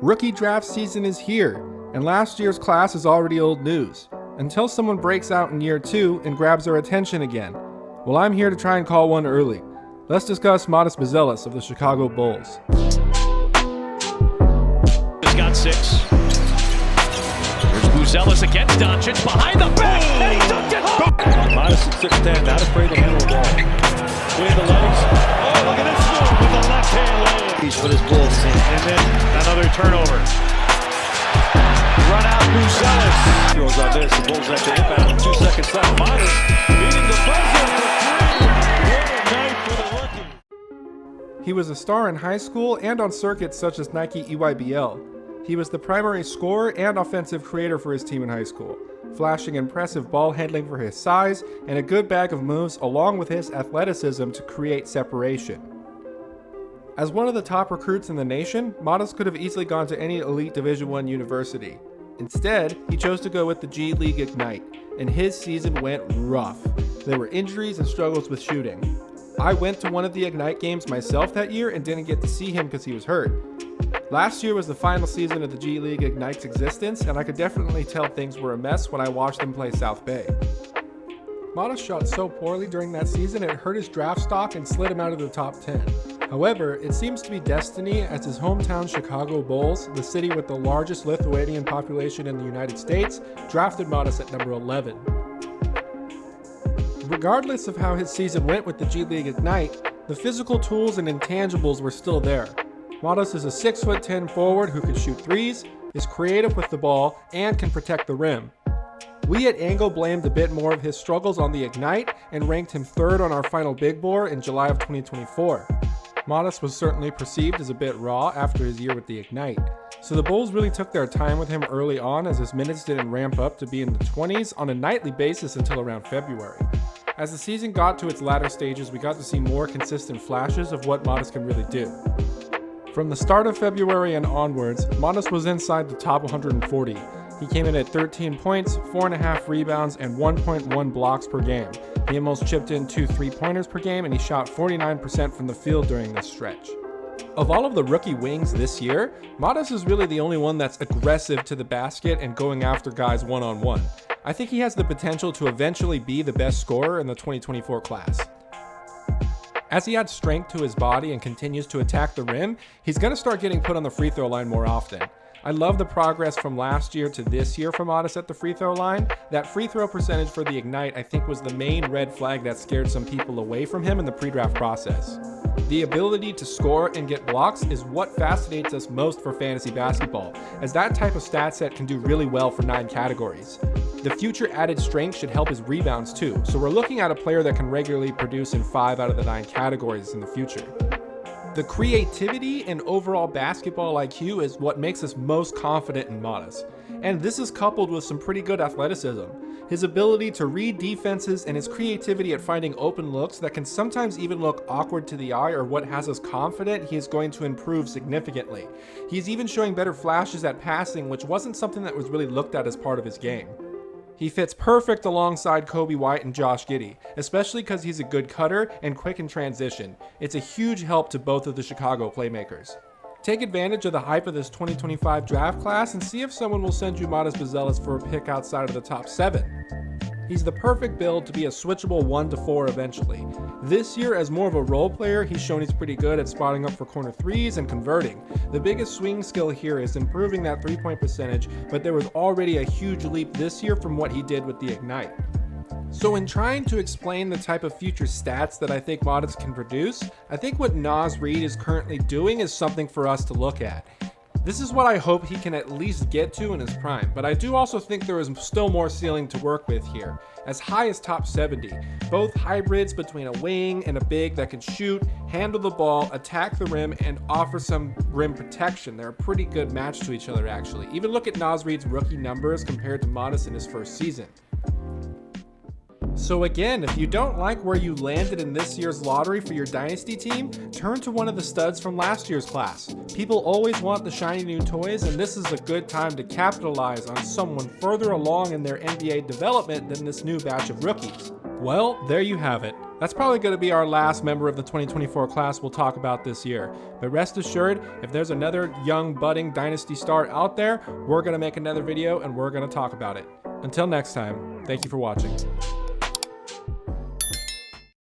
Rookie draft season is here, and last year's class is already old news, until someone breaks out in year 2 and grabs our attention again. Well, I'm here to try and call one early. Let's discuss Matas Buzelis of the Chicago Bulls. He's got 6. There's Buzelis against Doncic, behind the back, and he dunked it home! Matas at 6'10", not afraid to handle the ball. With the legs. Oh, look at this move with the left hand layup. He's for this Bulls team. And then another turnover. Run out Buzelis. Throws on this. The Bulls have to inbound. 2 seconds left. Matas beating the buzzer for 3. What a night for the rookie. He was a star in high school and on circuits such as Nike EYBL. He was the primary scorer and offensive creator for his team in high school, flashing impressive ball handling for his size and a good bag of moves along with his athleticism to create separation. As one of the top recruits in the nation, Matas could have easily gone to any elite Division I university. Instead, he chose to go with the G League Ignite, and his season went rough. There were injuries and struggles with shooting. I went to one of the Ignite games myself that year and didn't get to see him because he was hurt. Last year was the final season of the G League Ignite's existence, and I could definitely tell things were a mess when I watched them play South Bay. Matas shot so poorly during that season it hurt his draft stock and slid him out of the top 10. However, it seems to be destiny as his hometown Chicago Bulls, the city with the largest Lithuanian population in the United States, drafted Matas at number 11. Regardless of how his season went with the G League Ignite, the physical tools and intangibles were still there. Matas is a 6'10" forward who can shoot threes, is creative with the ball, and can protect the rim. We at Angle blamed a bit more of his struggles on the Ignite and ranked him 3rd on our final Big Board in July of 2024. Matas was certainly perceived as a bit raw after his year with the Ignite, so the Bulls really took their time with him early on as his minutes didn't ramp up to be in the 20s on a nightly basis until around February. As the season got to its latter stages, we got to see more consistent flashes of what Matas can really do. From the start of February and onwards, Matas was inside the top 140. He came in at 13 points, 4.5 rebounds, and 1.1 blocks per game. He almost chipped in 2 3-pointers per game, and he shot 49% from the field during this stretch. Of all of the rookie wings this year, Matas is really the only one that's aggressive to the basket and going after guys one-on-one. I think he has the potential to eventually be the best scorer in the 2024 class. As he adds strength to his body and continues to attack the rim, he's going to start getting put on the free throw line more often. I love the progress from last year to this year for Matas at the free throw line. That free throw percentage for the Ignite I think was the main red flag that scared some people away from him in the pre-draft process. The ability to score and get blocks is what fascinates us most for fantasy basketball, as that type of stat set can do really well for 9 categories. The future added strength should help his rebounds too, so we're looking at a player that can regularly produce in 5 out of the 9 categories in the future. The creativity and overall basketball IQ is what makes us most confident in Matas, and this is coupled with some pretty good athleticism. His ability to read defenses and his creativity at finding open looks that can sometimes even look awkward to the eye are what has us confident he is going to improve significantly. He's even showing better flashes at passing, which wasn't something that was really looked at as part of his game. He fits perfect alongside Kobe White and Josh Giddey, especially because he's a good cutter and quick in transition. It's a huge help to both of the Chicago playmakers. Take advantage of the hype of this 2025 draft class and see if someone will send you Matas Buzelis for a pick outside of the top 7. He's the perfect build to be a switchable 1-4 eventually. This year, as more of a role player, he's shown he's pretty good at spotting up for corner threes and converting. The biggest swing skill here is improving that 3-point percentage, but there was already a huge leap this year from what he did with the Ignite. So in trying to explain the type of future stats that I think Matas can produce, I think what Naz Reid is currently doing is something for us to look at. This is what I hope he can at least get to in his prime, but I do also think there is still more ceiling to work with here, as high as top 70. Both hybrids between a wing and a big that can shoot, handle the ball, attack the rim, and offer some rim protection. They're a pretty good match to each other actually. Even look at Naz Reid's rookie numbers compared to Matas in his first season. So again, if you don't like where you landed in this year's lottery for your dynasty team, turn to one of the studs from last year's class. People always want the shiny new toys, and this is a good time to capitalize on someone further along in their NBA development than this new batch of rookies. Well, there you have it. That's probably going to be our last member of the 2024 class we'll talk about this year. But rest assured, if there's another young budding dynasty star out there, we're going to make another video and we're going to talk about it. Until next time, thank you for watching.